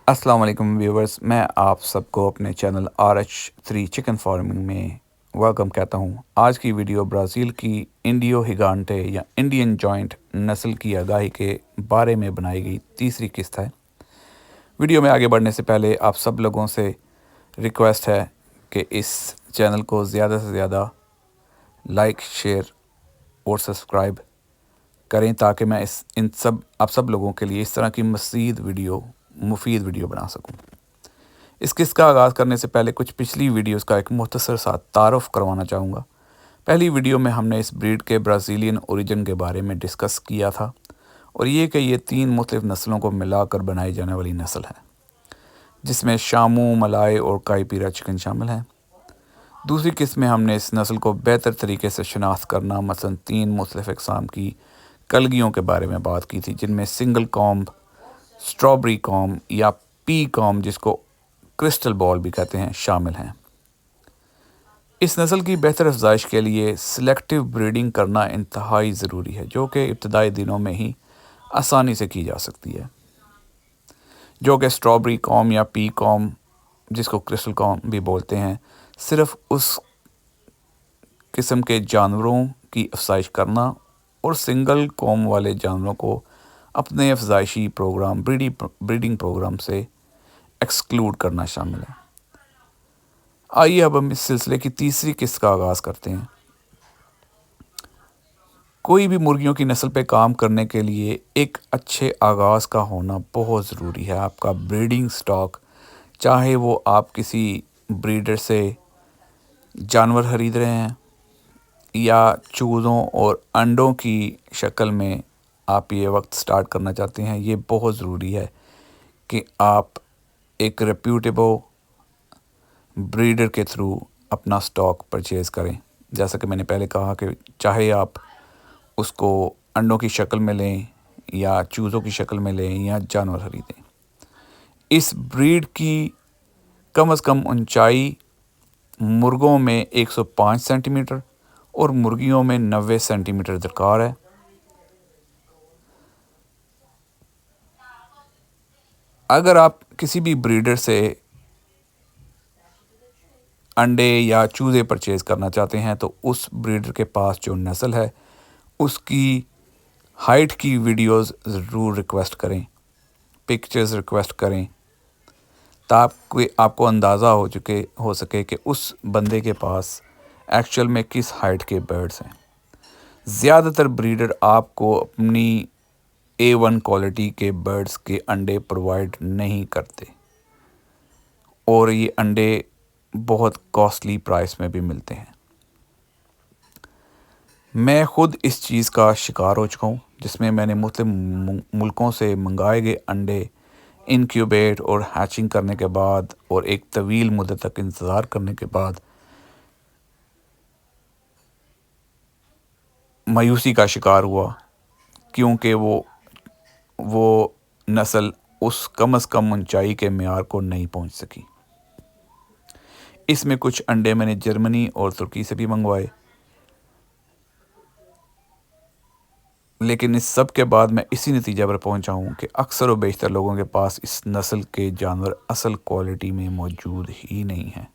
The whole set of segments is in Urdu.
السلام علیکم ویورز، میں آپ سب کو اپنے چینل RH3 چکن فارمنگ میں ویلکم کہتا ہوں۔ آج کی ویڈیو برازیل کی انڈیو ہگانٹے یا انڈین جوائنٹ نسل کی آگاہی کے بارے میں بنائی گئی تیسری قسط ہے۔ ویڈیو میں آگے بڑھنے سے پہلے آپ سب لوگوں سے ریکویسٹ ہے کہ اس چینل کو زیادہ سے زیادہ لائک، شیئر اور سبسکرائب کریں تاکہ میں آپ سب لوگوں کے لیے اس طرح کی مفید ویڈیو بنا سکوں۔ اس قسط کا آغاز کرنے سے پہلے کچھ پچھلی ویڈیوز کا ایک مختصر سا تعارف کروانا چاہوں گا۔ پہلی ویڈیو میں ہم نے اس بریڈ کے برازیلین اوریجن کے بارے میں ڈسکس کیا تھا اور یہ کہ یہ 3 مختلف نسلوں کو ملا کر بنائی جانے والی نسل ہے، جس میں شامو، ملائے اور کائپیرا چکن شامل ہیں۔ دوسری قسط میں ہم نے اس نسل کو بہتر طریقے سے شناخت کرنا، مثلا 3 مختلف اقسام کی کلگیوں کے بارے میں بات کی تھی، جن میں سنگل کامب، اسٹرابری کام یا پی کام، جس کو کرسٹل بال بھی کہتے ہیں، شامل ہیں۔ اس نسل کی بہتر افزائش کے لیے سلیکٹیو بریڈنگ کرنا انتہائی ضروری ہے، جو کہ ابتدائی دنوں میں ہی آسانی سے کی جا سکتی ہے، جو کہ اسٹرابری کام یا پی کام، جس کو کرسٹل کام بھی بولتے ہیں، صرف اس قسم کے جانوروں کی افزائش کرنا اور سنگل کوم والے جانوروں کو اپنے افزائشی بریڈنگ پروگرام سے ایکسکلوڈ کرنا شامل ہے۔ آئیے اب ہم اس سلسلے کی تیسری قسط کا آغاز کرتے ہیں۔ کوئی بھی مرغیوں کی نسل پہ کام کرنے کے لیے ایک اچھے آغاز کا ہونا بہت ضروری ہے۔ آپ کا بریڈنگ سٹاک، چاہے وہ آپ کسی بریڈر سے جانور خرید رہے ہیں یا چوزوں اور انڈوں کی شکل میں آپ یہ وقت سٹارٹ کرنا چاہتے ہیں، یہ بہت ضروری ہے کہ آپ ایک ریپیوٹیبل بریڈر کے تھرو اپنا سٹاک پرچیز کریں۔ جیسا کہ میں نے پہلے کہا کہ چاہے آپ اس کو انڈوں کی شکل میں لیں یا چوزوں کی شکل میں لیں یا جانور خریدیں۔ اس بریڈ کی کم از کم اونچائی مرغوں میں 105 سینٹی میٹر اور مرغیوں میں 90 سینٹی میٹر درکار ہے۔ اگر آپ کسی بھی بریڈر سے انڈے یا چوزے پرچیز کرنا چاہتے ہیں تو اس بریڈر کے پاس جو نسل ہے اس کی ہائٹ کی ویڈیوز ضرور ریکویسٹ کریں، پکچرز ریکویسٹ کریں، تاکہ آپ کو اندازہ ہو سکے کہ اس بندے کے پاس ایکچوئل میں کس ہائٹ کے برڈز ہیں۔ زیادہ تر بریڈر آپ کو اپنی A1 کوالٹی کے برڈز کے انڈے پرووائڈ نہیں کرتے اور یہ انڈے بہت کاسٹلی پرائس میں بھی ملتے ہیں۔ میں خود اس چیز کا شکار ہو چکا ہوں، جس میں نے مختلف ملکوں سے منگائے گئے انڈے انکیوبیٹ اور ہیچنگ کرنے کے بعد اور ایک طویل مدت تک انتظار کرنے کے بعد مایوسی کا شکار ہوا، کیونکہ وہ نسل اس کم از کم اونچائی کے معیار کو نہیں پہنچ سکی۔ اس میں کچھ انڈے میں نے جرمنی اور ترکی سے بھی منگوائے، لیکن اس سب کے بعد میں اسی نتیجہ پر پہنچا ہوں کہ اکثر و بیشتر لوگوں کے پاس اس نسل کے جانور اصل کوالٹی میں موجود ہی نہیں ہیں۔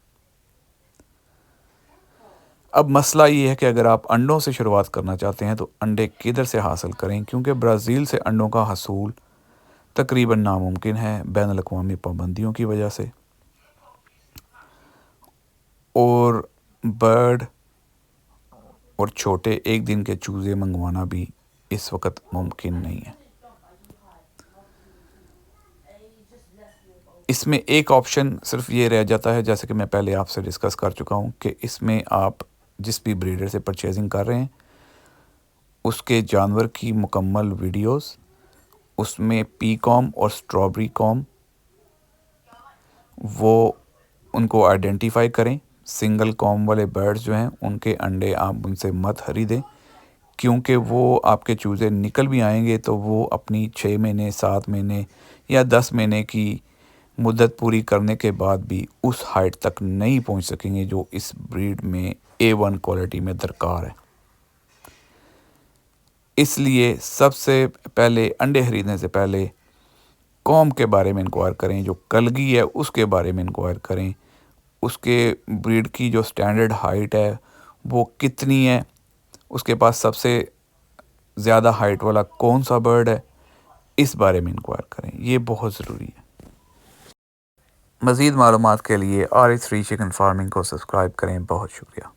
اب مسئلہ یہ ہے کہ اگر آپ انڈوں سے شروعات کرنا چاہتے ہیں تو انڈے کدھر سے حاصل کریں، کیونکہ برازیل سے انڈوں کا حصول تقریباً ناممکن ہے بین الاقوامی پابندیوں کی وجہ سے، اور برڈ اور چھوٹے ایک دن کے چوزے منگوانا بھی اس وقت ممکن نہیں ہے۔ اس میں ایک آپشن صرف یہ رہ جاتا ہے، جیسے کہ میں پہلے آپ سے ڈسکس کر چکا ہوں، کہ اس میں آپ جس بھی بریڈر سے پرچیزنگ کر رہے ہیں اس کے جانور کی مکمل ویڈیوز، اس میں پی کام اور اسٹرابری کام، وہ ان کو آئیڈینٹیفائی کریں۔ سنگل کام والے برڈز جو ہیں ان کے انڈے آپ ان سے مت خریدیں، کیونکہ وہ آپ کے چوزے نکل بھی آئیں گے تو وہ اپنی 6 مہینے، 7 مہینے یا 10 مہینے کی مدت پوری کرنے کے بعد بھی اس ہائٹ تک نہیں پہنچ سکیں گے جو اس بریڈ میں A1 کوالٹی میں درکار ہے۔ اس لیے سب سے پہلے انڈے خریدنے سے پہلے قوم کے بارے میں انکوائر کریں، جو کلگی ہے اس کے بارے میں انکوائر کریں، اس کے بریڈ کی جو سٹینڈرڈ ہائٹ ہے وہ کتنی ہے، اس کے پاس سب سے زیادہ ہائٹ والا کون سا برڈ ہے، اس بارے میں انکوائر کریں، یہ بہت ضروری ہے۔ مزید معلومات کے لیے RH3 چکن فارمنگ کو سبسکرائب کریں۔ بہت شکریہ۔